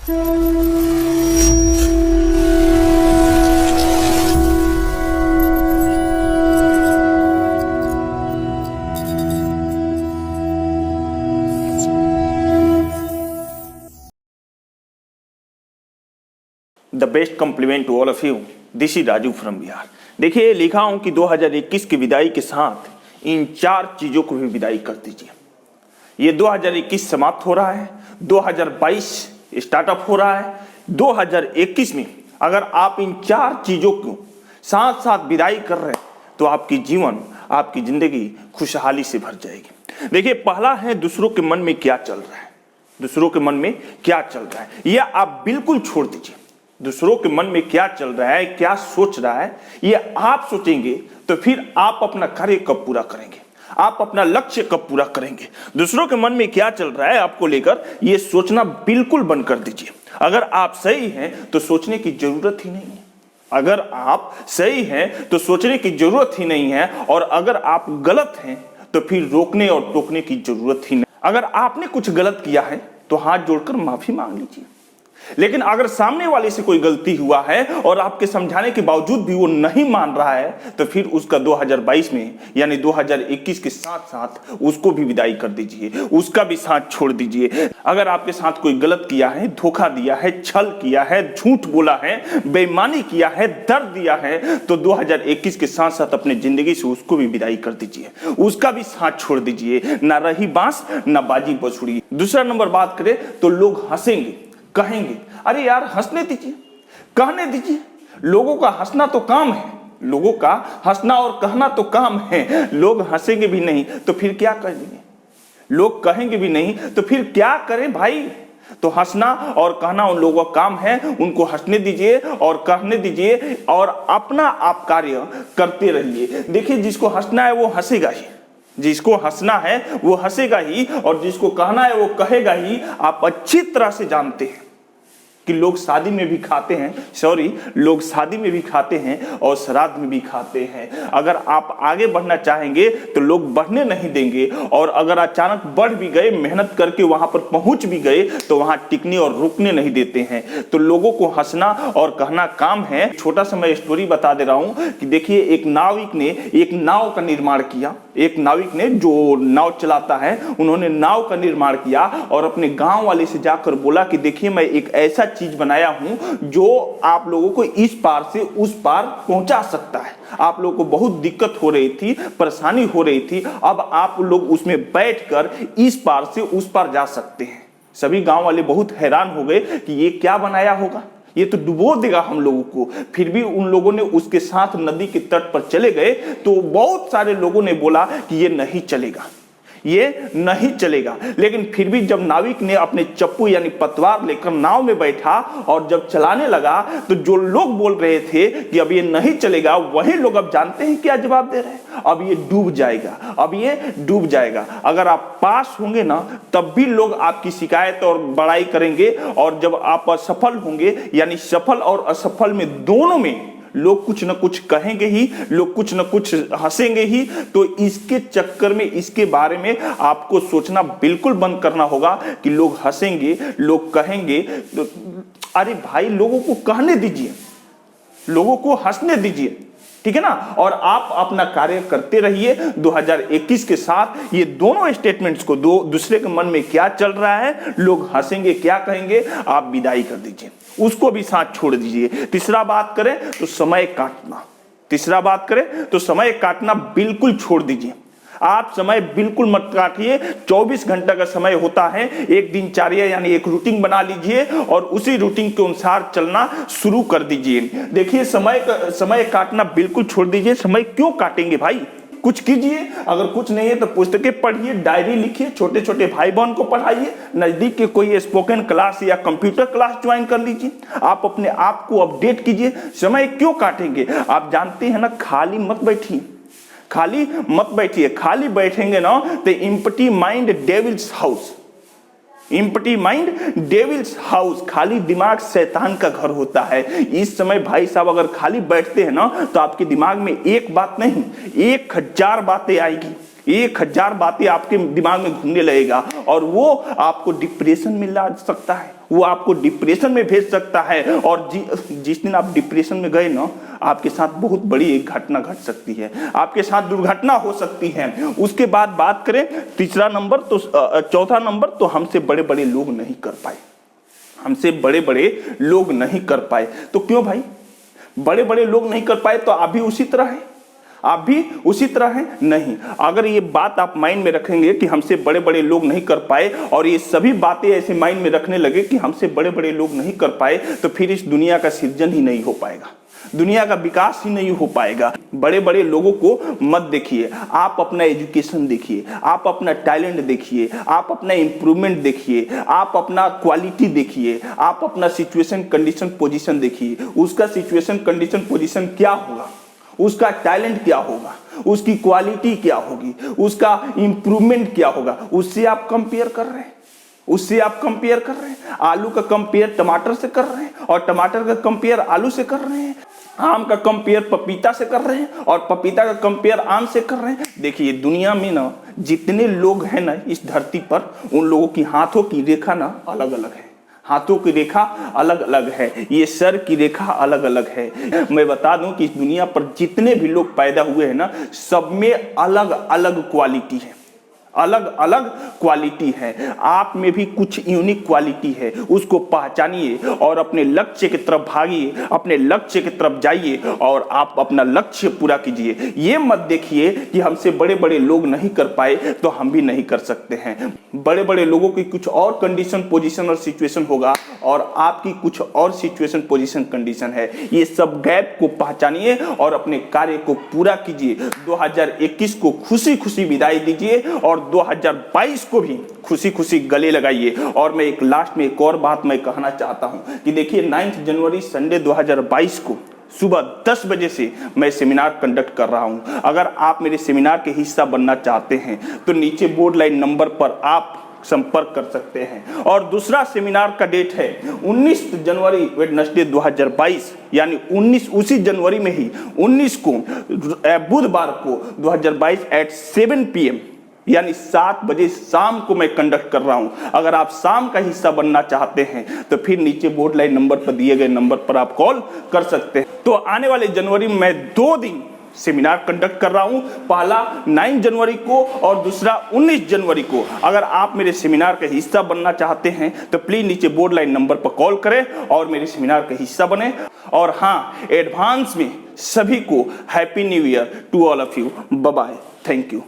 The best compliment to all of you, this is Raju from Bihar. देखिए, लिखा हूं कि 2021 की विदाई के साथ इन 4 चीजों को भी विदाई कर दीजिए। ये 2021 समाप्त हो रहा है, 2022 स्टार्टअप हो रहा है। 2021 में अगर आप इन 4 चीजों को साथ साथ विदाई कर रहे हैं तो आपकी जीवन, आपकी जिंदगी खुशहाली से भर जाएगी। देखिए, पहला है दूसरों के मन में क्या चल रहा है। दूसरों के मन में क्या चल रहा है यह आप बिल्कुल छोड़ दीजिए। दूसरों के मन में क्या चल रहा है, क्या सोच रहा है, ये आप सोचेंगे तो फिर आप अपना कार्य कब पूरा करेंगे, आप अपना लक्ष्य कब पूरा करेंगे। दूसरों के मन में क्या चल रहा है आपको लेकर ये सोचना बिल्कुल बंद कर दीजिए। अगर आप सही हैं तो सोचने की जरूरत ही नहीं है। अगर आप सही हैं तो सोचने की जरूरत ही नहीं है, और अगर आप गलत हैं तो फिर रोकने और टोकने की जरूरत ही नहीं। अगर आपने कुछ गलत किया है तो हाथ जोड़कर माफी मांग लीजिए। लेकिन अगर सामने वाले से कोई गलती हुआ है और आपके समझाने के बावजूद भी वो नहीं मान रहा है तो फिर उसका 2022 में यानी 2021 के साथ साथ उसको भी विदाई कर दीजिए, उसका भी साथ छोड़ दीजिए। अगर आपके साथ कोई गलत किया है, धोखा दिया है, छल किया है, झूठ बोला है, बेईमानी किया है, दर्द दिया है, तो 2021 के साथ साथ अपने जिंदगी से उसको भी विदाई कर दीजिए, उसका भी साथ छोड़ दीजिए। ना रही बांस ना बाजी बछड़ी। दूसरा नंबर बात करें तो लोग हंसेंगे, कहेंगे, अरे यार हंसने दीजिए, कहने दीजिए। लोगों का हंसना तो काम है, लोगों का हंसना और कहना तो काम है। लोग हंसेंगे भी नहीं तो फिर क्या करेंगे, लोग कहेंगे भी नहीं तो फिर क्या करें भाई। तो हंसना और कहना उन लोगों का काम है, उनको हंसने दीजिए और कहने दीजिए और अपना आप कार्य करते रहिए। देखिए, जिसको हंसना है वो हंसेगा ही, जिसको हंसना है वो हंसेगा ही, और जिसको कहना है वो कहेगा ही। आप अच्छी तरह से जानते हैं कि लोग शादी में भी खाते हैं, लोग शादी में भी खाते हैं और श्राद्ध में भी खाते हैं। अगर आप आगे बढ़ना चाहेंगे तो लोग बढ़ने नहीं देंगे, और अगर अचानक बढ़ भी गए, मेहनत करके वहां पर पहुंच भी गए तो वहां टिकने और रुकने नहीं देते हैं। तो लोगों को हंसना और कहना काम है। छोटा सा मैं स्टोरी बता दे रहा हूं कि देखिए, एक नाविक ने एक नाव का निर्माण किया। एक नाविक ने, जो नाव चलाता है, उन्होंने नाव का निर्माण किया और अपने गांव वाले से जाकर बोला कि देखिए, मैं एक ऐसा चीज बनाया हूं जो आप लोगों को इस पार से उस पार पहुंचा सकता है। आप लोगों को बहुत दिक्कत हो रही थी, परेशानी हो रही थी, अब आप लोग उसमें बैठकर इस पार से उस पार जा सकते हैं। सभी गांव वाले बहुत हैरान हो गए कि ये क्या बनाया होगा, ये तो डुबो देगा हम लोगों को। फिर भी उन लोगों ने उसके साथ नदी के तट पर चले गए तो बहुत सारे लोगों ने बोला कि ये नहीं चलेगा, ये नहीं चलेगा। लेकिन फिर भी जब नाविक ने अपने चप्पू यानी पतवार लेकर नाव में बैठा और जब चलाने लगा तो जो लोग बोल रहे थे कि अब ये नहीं चलेगा, वही लोग अब जानते हैं क्या जवाब दे रहे हैं, अब ये डूब जाएगा, अब ये डूब जाएगा। अगर आप पास होंगे ना तब भी लोग आपकी शिकायत और बड़ाई करेंगे, और जब आप असफल होंगे यानी सफल और असफल में दोनों में लोग कुछ न कुछ कहेंगे ही, लोग कुछ न कुछ हंसेंगे ही। तो इसके चक्कर में, इसके बारे में आपको सोचना बिल्कुल बंद करना होगा कि लोग हंसेंगे, लोग कहेंगे। तो अरे भाई, लोगों को कहने दीजिए, लोगों को हंसने दीजिए, ठीक है ना। और आप अपना कार्य करते रहिए 2021 के साथ। ये दोनों स्टेटमेंट्स को, दूसरे के मन में क्या चल रहा है, लोग हंसेंगे, क्या कहेंगे, आप विदाई कर दीजिए, उसको भी साथ छोड़ दीजिए। तीसरा बात करें तो समय काटना, तीसरा बात करें तो समय काटना बिल्कुल छोड़ दीजिए। आप समय बिल्कुल मत काटिए। 24 घंटा का समय होता है, एक दिनचर्या यानी एक रूटीन बना लीजिए और उसी रूटीन के अनुसार चलना शुरू कर दीजिए। देखिए, समय काटना बिल्कुल छोड़ दीजिए। समय क्यों काटेंगे भाई, कुछ कीजिए। अगर कुछ नहीं है तो पुस्तकें पढ़िए, डायरी लिखिए, छोटे छोटे भाई बहन को पढ़ाइए, नजदीक के कोई स्पोकन क्लास या कंप्यूटर क्लास ज्वाइन कर लीजिए। आप अपने आप को अपडेट कीजिए। समय क्यों काटेंगे, आप जानते हैं ना, खाली मत बैठिए, खाली मत बैठिए। खाली बैठेंगे ना तो empty mind devil's house, empty mind devil's house, खाली दिमाग शैतान का घर होता है। इस समय भाई साहब अगर खाली बैठते हैं ना तो आपके दिमाग में एक बात नहीं 1000 बातें आएगी, 1000 बातें आपके दिमाग में घूमने लगेगा और वो आपको डिप्रेशन में ला सकता है, वो आपको डिप्रेशन में भेज सकता है। और जिस दिन आप डिप्रेशन में गए ना, आपके साथ बहुत बड़ी एक घटना घट सकती है, आपके साथ दुर्घटना हो सकती है। उसके बाद बात करें तीसरा नंबर तो चौथा नंबर तो हमसे बड़े बड़े लोग नहीं कर पाए, हमसे बड़े बड़े लोग नहीं कर पाए। तो क्यों भाई बड़े बड़े लोग नहीं कर पाए? तो आप भी उसी तरह है, आप भी उसी तरह हैं? नहीं। अगर ये बात आप माइंड में रखेंगे कि हमसे बड़े बड़े लोग नहीं कर पाए, और ये सभी बातें ऐसे माइंड में रखने लगे कि हमसे बड़े बड़े लोग नहीं कर पाए, तो फिर इस दुनिया का सृजन ही नहीं हो पाएगा, दुनिया का विकास ही नहीं हो पाएगा। बड़े बड़े लोगों को मत देखिए, आप अपना एजुकेशन देखिए, आप अपना टैलेंट देखिए, आप अपना इंप्रूवमेंट देखिए, आप अपना क्वालिटी देखिए, आप अपना सिचुएशन कंडीशन पोजीशन देखिए। उसका सिचुएशन कंडीशन पोजीशन क्या होगा, उसका टैलेंट क्या होगा, उसकी क्वालिटी क्या होगी, उसका इंप्रूवमेंट क्या होगा, उससे आप कंपेयर कर रहे हैं, उससे आप कंपेयर कर रहे हैं। आलू का कंपेयर टमाटर से कर रहे हैं, और टमाटर का कंपेयर आलू से कर रहे हैं। आम का कंपेयर पपीता से कर रहे हैं, और पपीता का कंपेयर आम से कर रहे हैं। देखिए दुनिया में ना जितने लोग हैं ना इस धरती पर, उन लोगों की हाथों की रेखा ना अलग अलग है, हाथों की रेखा अलग अलग है, ये सर की रेखा अलग अलग है। मैं बता दूं कि इस दुनिया पर जितने भी लोग पैदा हुए हैं ना, सब में अलग अलग क्वालिटी है, अलग अलग क्वालिटी है। आप में भी कुछ यूनिक क्वालिटी है, उसको पहचानिए और अपने लक्ष्य की तरफ भागिए, अपने लक्ष्य की तरफ जाइए और आप अपना लक्ष्य पूरा कीजिए। ये मत देखिए कि हमसे बड़े बड़े लोग नहीं कर पाए तो हम भी नहीं कर सकते हैं। बड़े बड़े लोगों की कुछ और कंडीशन पोजीशन और सिचुएशन होगा, और आपकी कुछ और सिचुएशन पोजीशन कंडीशन है। ये सब गैप को पहचानिए और अपने कार्य को पूरा कीजिए। 2021 को खुशी खुशी विदाई दीजिए और 2022 को भी खुशी खुशी गले लगाइए। और मैं एक लास्ट में एक और बात मैं कहना चाहता हूं कि देखिए 9 जनवरी संडे 2022 को सुबह 10 बजे से मैं सेमिनार कंडक्ट कर रहा हूं। अगर आप मेरे सेमिनार के हिस्सा बनना चाहते हैं तो नीचे बोर्ड लाइन नंबर पर आप संपर्क कर सकते हैं। और दूसरा सेमिनार का डेट है 19 जनवरी वेडनेसडे 2022, यानी 19 उसी जनवरी में ही 19 को बुधवार को 2022 एट 7 PM यानी 7 बजे शाम को मैं कंडक्ट कर रहा हूं। अगर आप शाम का हिस्सा बनना चाहते हैं तो फिर नीचे बोर्ड लाइन नंबर पर दिए गए नंबर पर आप कॉल कर सकते हैं। तो आने वाले जनवरी में मैं 2 दिन सेमिनार कंडक्ट कर रहा हूं, पहला 9 जनवरी को और दूसरा 19 जनवरी को। अगर आप मेरे सेमिनार का हिस्सा बनना चाहते हैं तो प्लीज नीचे बोर्ड लाइन नंबर पर कॉल करें और मेरे सेमिनार का हिस्सा बने। और हाँ, एडवांस में सभी को happy new year to all of you. Bye bye, thank you.